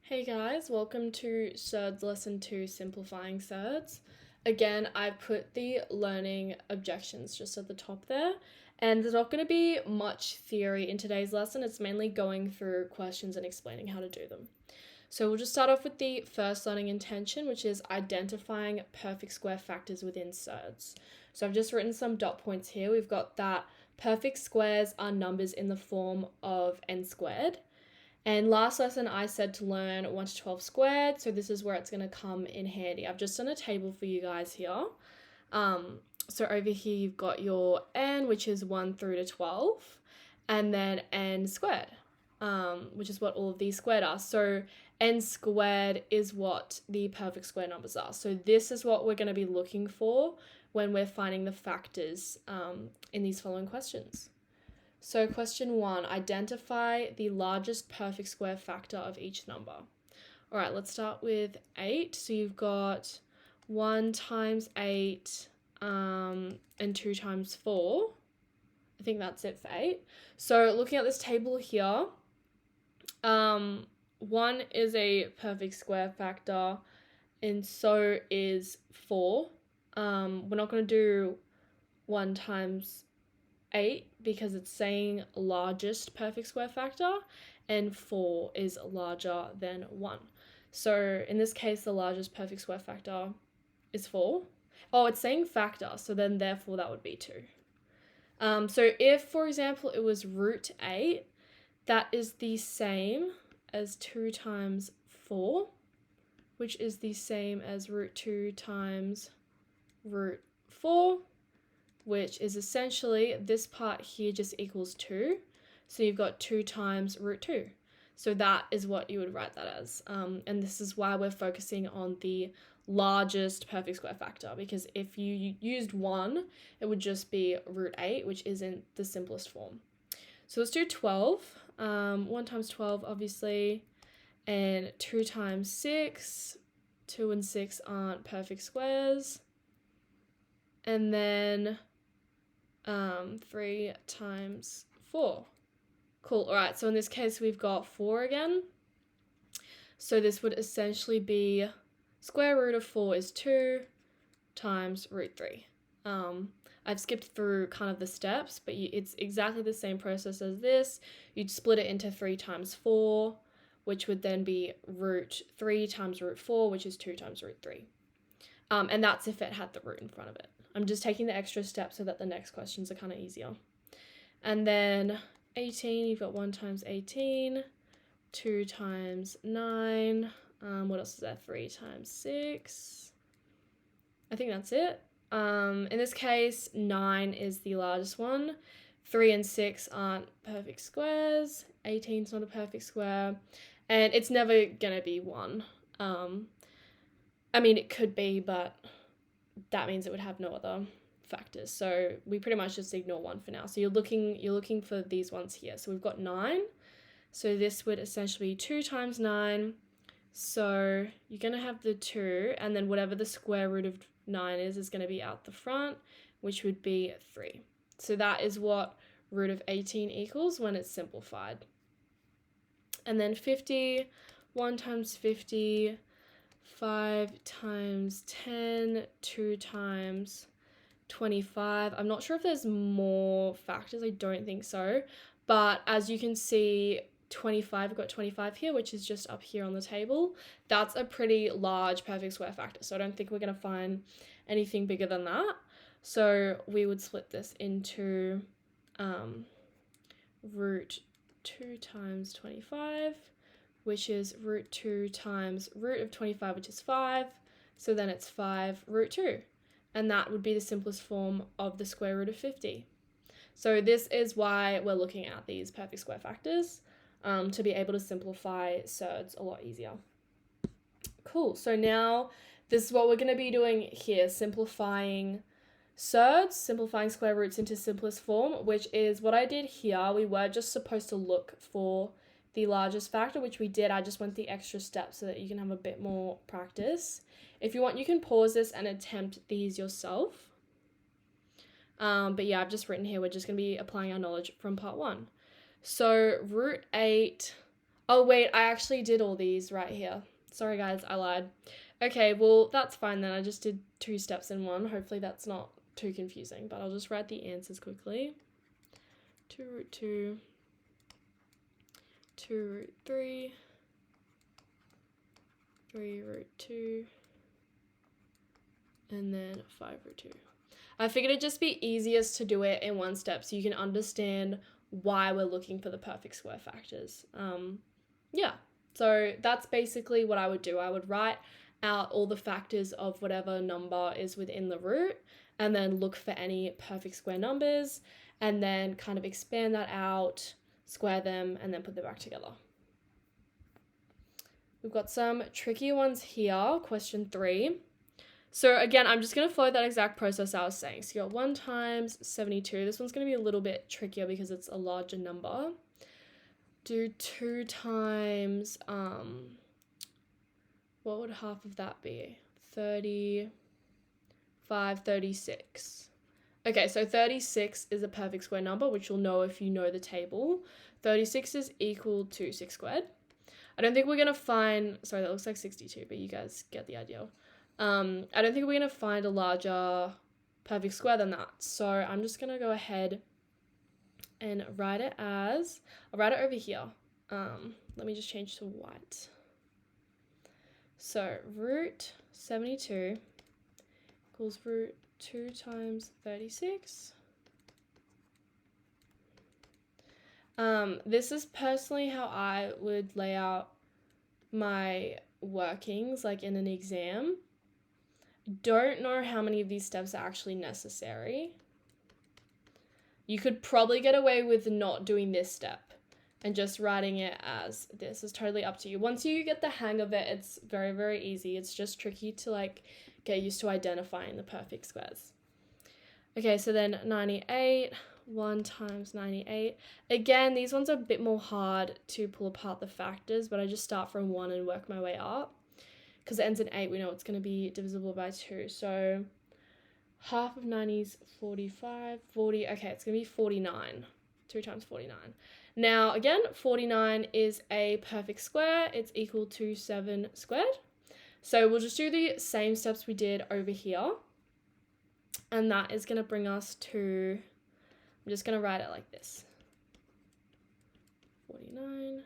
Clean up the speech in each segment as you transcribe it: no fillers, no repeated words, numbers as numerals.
Hey guys, welcome to Surds Lesson 2 Simplifying Surds. Again, I put the learning objections just at the top there, and there's not going to be much theory in today's lesson. It's mainly going through questions and explaining how to do them. So we'll just start off with the first learning intention, which is identifying perfect square factors within surds. So I've just written some dot points here. We've got that perfect squares are numbers in the form of n squared. And last lesson I said to learn 1 to 12 squared, so this is where it's going to come in handy. I've just done a table for you guys here. So over here you've got your n, which is 1 through to 12, and then n squared, which is what all of these squared are. So n squared is what the perfect square numbers are. So this is what we're going to be looking for when we're finding the factors in these following questions. So question 1, identify the largest perfect square factor of each number. All right, let's start with 8. So you've got 1 times 8 and 2 times 4. I think that's it for 8. So looking at this table here, 1 is a perfect square factor and so is 4. We're not going to do 1 times 8 because it's saying largest perfect square factor, and 4 is larger than 1. So in this case, the largest perfect square factor is 4. Oh, it's saying factor, so then therefore that would be 2. So if, for example, it was root 8, that is the same as 2 times 4, which is the same as root 2 times root 4, which is essentially this part here just equals 2. So you've got 2 times root 2. So that is what you would write that as. And this is why we're focusing on the largest perfect square factor, because if you used 1, it would just be root 8, which isn't the simplest form. So let's do 12. 1 times 12, obviously, and 2 times 6. 2 and 6 aren't perfect squares. And then 3 times 4. Cool. All right, so in this case, we've got 4 again. So this would essentially be square root of 4 is 2 times root 3. I've skipped through kind of the steps, but it's exactly the same process as this. You'd split it into 3 times 4, which would then be root 3 times root 4, which is 2 times root 3. And that's if it had the root in front of it. I'm just taking the extra step so that the next questions are kind of easier. And then 18, you've got 1 times 18, 2 times 9. What else is there? 3 times 6. I think that's it. In this case, 9 is the largest one. 3 and 6 aren't perfect squares. 18 is not a perfect square. And it's never going to be 1. I mean, it could be, but that means it would have no other factors. So we pretty much just ignore 1 for now. So you're looking for these ones here. So we've got 9. So this would essentially be 2 times 9. So you're going to have the 2, and then whatever the square root of 9 is going to be out the front, which would be 3. So that is what root of 18 equals when it's simplified. And then 50, 1 times 50, 5 times 10, 2 times 25. I'm not sure if there's more factors. I don't think so. But as you can see, 25, we've got 25 here, which is just up here on the table. That's a pretty large perfect square factor. So I don't think we're going to find anything bigger than that. So we would split this into root 2 times 25, which is root 2 times root of 25, which is 5. So then it's 5 root 2. And that would be the simplest form of the square root of 50. So this is why we're looking at these perfect square factors, to be able to simplify surds a lot easier. Cool. So now this is what we're going to be doing here, simplifying surds, simplifying square roots into simplest form, which is what I did here. We were just supposed to look for the largest factor, which we did. I just went the extra step so that you can have a bit more practice. If you want, you can pause this and attempt these yourself. But yeah, I've just written here, we're just going to be applying our knowledge from part 1. So root 8 Oh, wait, I actually did all these right here. Sorry, guys, I lied. Okay, well, that's fine then. I just did 2 steps in one. Hopefully that's not too confusing, but I'll just write the answers quickly. 2 root 2, 2 root 3, 3 root 2, and then 5 root 2. I figured it'd just be easiest to do it in one step so you can understand why we're looking for the perfect square factors. Yeah, so that's basically what I would do. I would write out all the factors of whatever number is within the root and then look for any perfect square numbers and then kind of expand that out, square them, and then put them back together. We've got some trickier ones here. Question 3. So again, I'm just going to follow that exact process I was saying. So you got 1 times 72. This one's going to be a little bit trickier because it's a larger number. Do 2 times, what would half of that be? 35, 36. Okay, so 36 is a perfect square number, which you'll know if you know the table. 36 is equal to 6 squared. I don't think we're going to find, sorry, that looks like 62, but you guys get the idea. I don't think we're going to find a larger perfect square than that. So I'm just going to go ahead and write it as, I'll write it over here. Let me just change to white. So root 72 equals root 2 times 36. This is personally how I would lay out my workings, like in an exam. Don't know how many of these steps are actually necessary. You could probably get away with not doing this step and just writing it as this. Is totally up to you. Once you get the hang of it, it's very, very easy. It's just tricky to like get used to identifying the perfect squares. Okay, so then 98, 1 times 98. Again, these ones are a bit more hard to pull apart the factors, but I just start from 1 and work my way up. Because it ends in 8, we know it's going to be divisible by 2. So half of 90 is 45, 40. Okay, it's going to be 49. 2 times 49. Now, again, 49 is a perfect square. It's equal to 7 squared. So we'll just do the same steps we did over here. And that is going to bring us to, I'm just going to write it like this. 49,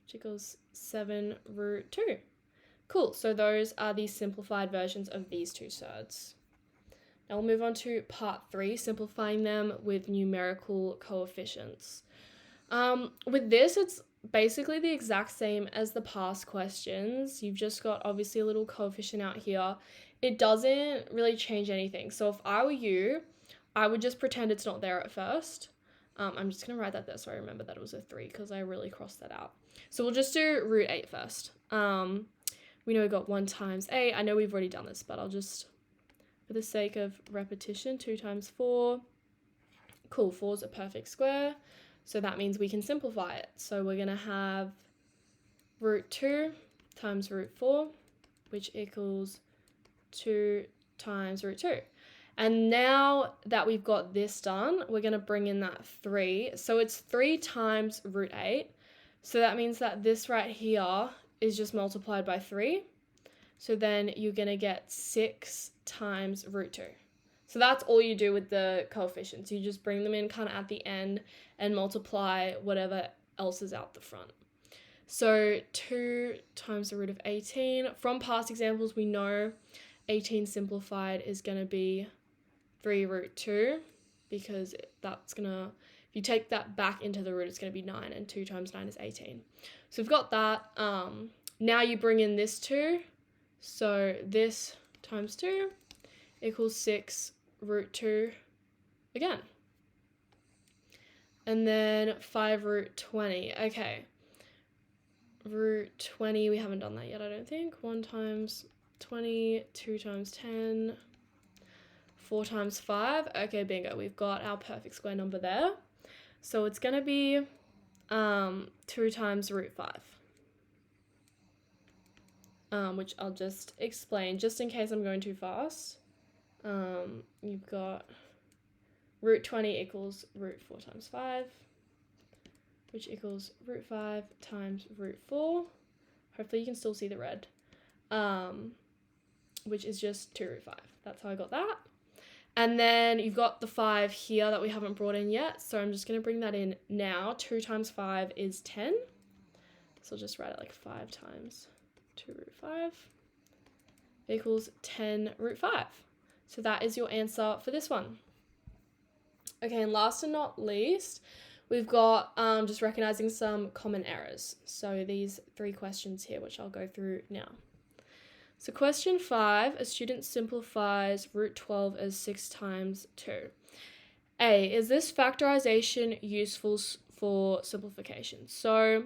which equals 7 root 2. Cool, so those are the simplified versions of these two surds. Now we'll move on to part 3, simplifying them with numerical coefficients. With this, it's basically the exact same as the past questions. You've just got obviously a little coefficient out here. It doesn't really change anything. So if I were you, I would just pretend it's not there at first. I'm just going to write that there so I remember that it was a 3 because I really crossed that out. So we'll just do root 8 first. We know we got 1 times 8. I know we've already done this, but I'll just, for the sake of repetition, 2 times 4. Cool, 4 is a perfect square. So that means we can simplify it. So we're going to have root 2 times root 4, which equals 2 times root 2. And now that we've got this done, we're going to bring in that 3. So it's 3 times root 8. So that means that this right here is just multiplied by 3. So then you're going to get 6 times root 2. So that's all you do with the coefficients. You just bring them in kind of at the end and multiply whatever else is out the front. So 2 times the root of 18. From past examples, we know 18 simplified is going to be 3 root 2 because that's going to, if you take that back into the root, it's going to be 9, and 2 times 9 is 18. So we've got that. Now you bring in this 2. So this times 2 equals 6 root 2 again. And then 5 root 20. Okay. Root 20, we haven't done that yet, I don't think. 1 times 20, 2 times 10, 4 times 5. Okay, bingo. We've got our perfect square number there. So it's going to be 2 times root 5, which I'll just explain just in case I'm going too fast. You've got root 20 equals root 4 times 5. which equals root 5 times root 4. Hopefully you can still see the red. Which is just 2 root 5. That's how I got that. And then you've got the 5 here that we haven't brought in yet. So I'm just going to bring that in now. 2 times 5 is 10. So I'll just write it like 5 times 2 root 5 equals 10 root 5. So that is your answer for this one. Okay, and last and not least, we've got just recognizing some common errors. So these 3 questions here, which I'll go through now. So question 5, a student simplifies root 12 as 6 times 2. A, is this factorization useful for simplification? So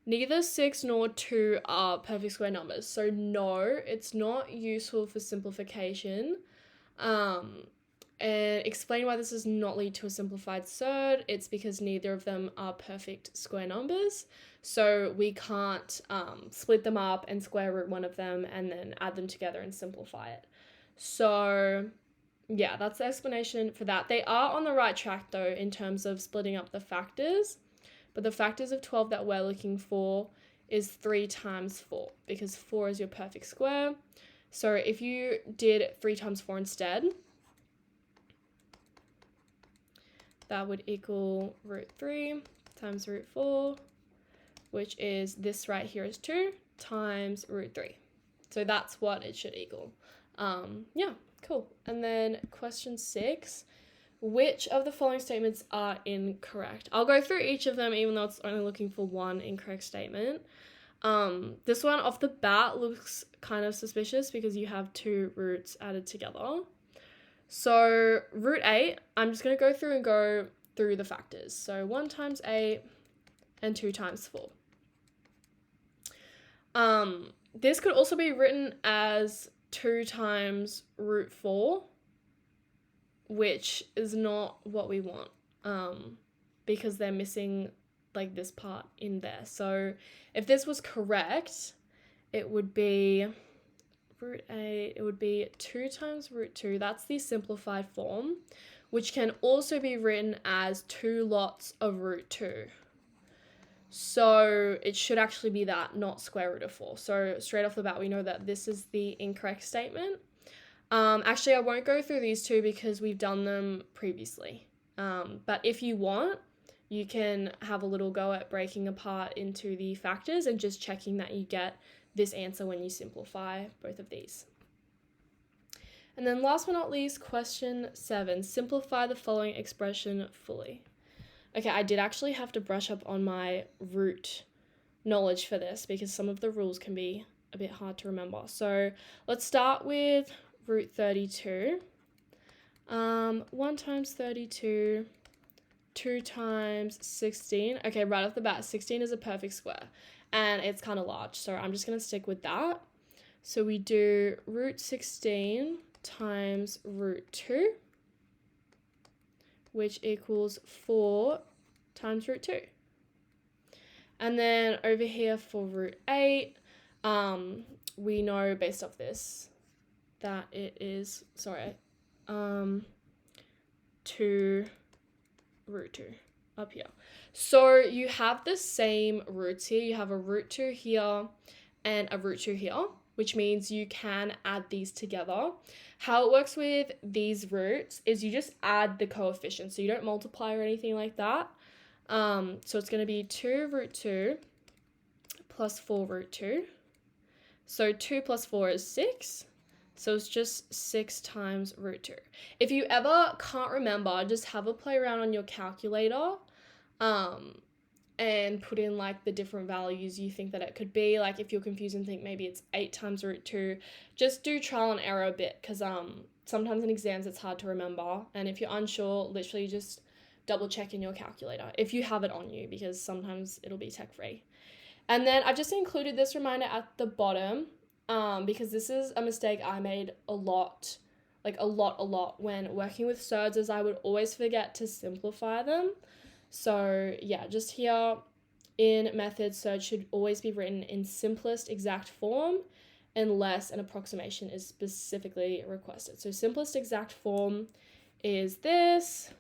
neither 6 nor 2 are perfect square numbers. So no, it's not useful for simplification. And explain why this does not lead to a simplified surd. It's because neither of them are perfect square numbers. So we can't split them up and square root one of them and then add them together and simplify it. So yeah, that's the explanation for that. They are on the right track though in terms of splitting up the factors. But the factors of 12 that we're looking for is 3 times 4 because 4 is your perfect square. So if you did 3 times 4 instead, that would equal root 3 times root 4, which is this right here is 2 times root 3. So that's what it should equal. Yeah, cool. And then question 6, which of the following statements are incorrect? I'll go through each of them even though it's only looking for one incorrect statement. This one off the bat looks kind of suspicious because you have 2 roots added together. So root 8, I'm just going to go through the factors. So 1 times 8 and 2 times 4. This could also be written as 2 times root 4, which is not what we want because they're missing like this part in there. So if this was correct, it would be root 8, it would be 2 times root 2. That's the simplified form, which can also be written as 2 lots of root 2. So it should actually be that, not square root of 4. So straight off the bat, we know that this is the incorrect statement. Actually, I won't go through these 2 because we've done them previously. But if you want, you can have a little go at breaking apart into the factors and just checking that you get this answer when you simplify both of these. And then last but not least, question 7, simplify the following expression fully. Okay, I did actually have to brush up on my root knowledge for this because some of the rules can be a bit hard to remember. So let's start with root 32. 1 times 32, 2 times 16. Okay, right off the bat, 16 is a perfect square. And it's kind of large, so I'm just going to stick with that. So we do root 16 times root 2, which equals 4 times root 2. And then over here for root 8, we know based off this that it is, 2 root 2 up here. So you have the same roots here. You have a root 2 here and a root 2 here, which means you can add these together. How it works with these roots is you just add the coefficients. So you don't multiply or anything like that. So it's going to be 2 root 2 plus 4 root 2. So 2 plus 4 is 6. So it's just 6 times root 2. If you ever can't remember, just have a play around on your calculator and put in like the different values you think that it could be. Like if you're confused and think maybe it's 8 times root 2, just do trial and error a bit because sometimes in exams it's hard to remember. And if you're unsure, literally just double check in your calculator if you have it on you because sometimes it'll be tech free. And then I've just included this reminder at the bottom because this is a mistake I made a lot when working with surds, as I would always forget to simplify them. So yeah, just here in methods, surds should always be written in simplest exact form unless an approximation is specifically requested. So simplest exact form is this.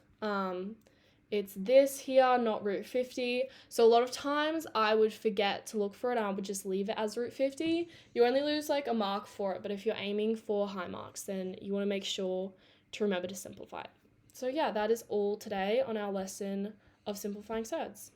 it's this here, not root 50. So a lot of times I would forget to look for it and I would just leave it as root 50. You only lose like a mark for it, but if you're aiming for high marks, then you want to make sure to remember to simplify it. So yeah, that is all today on our lesson of simplifying surds.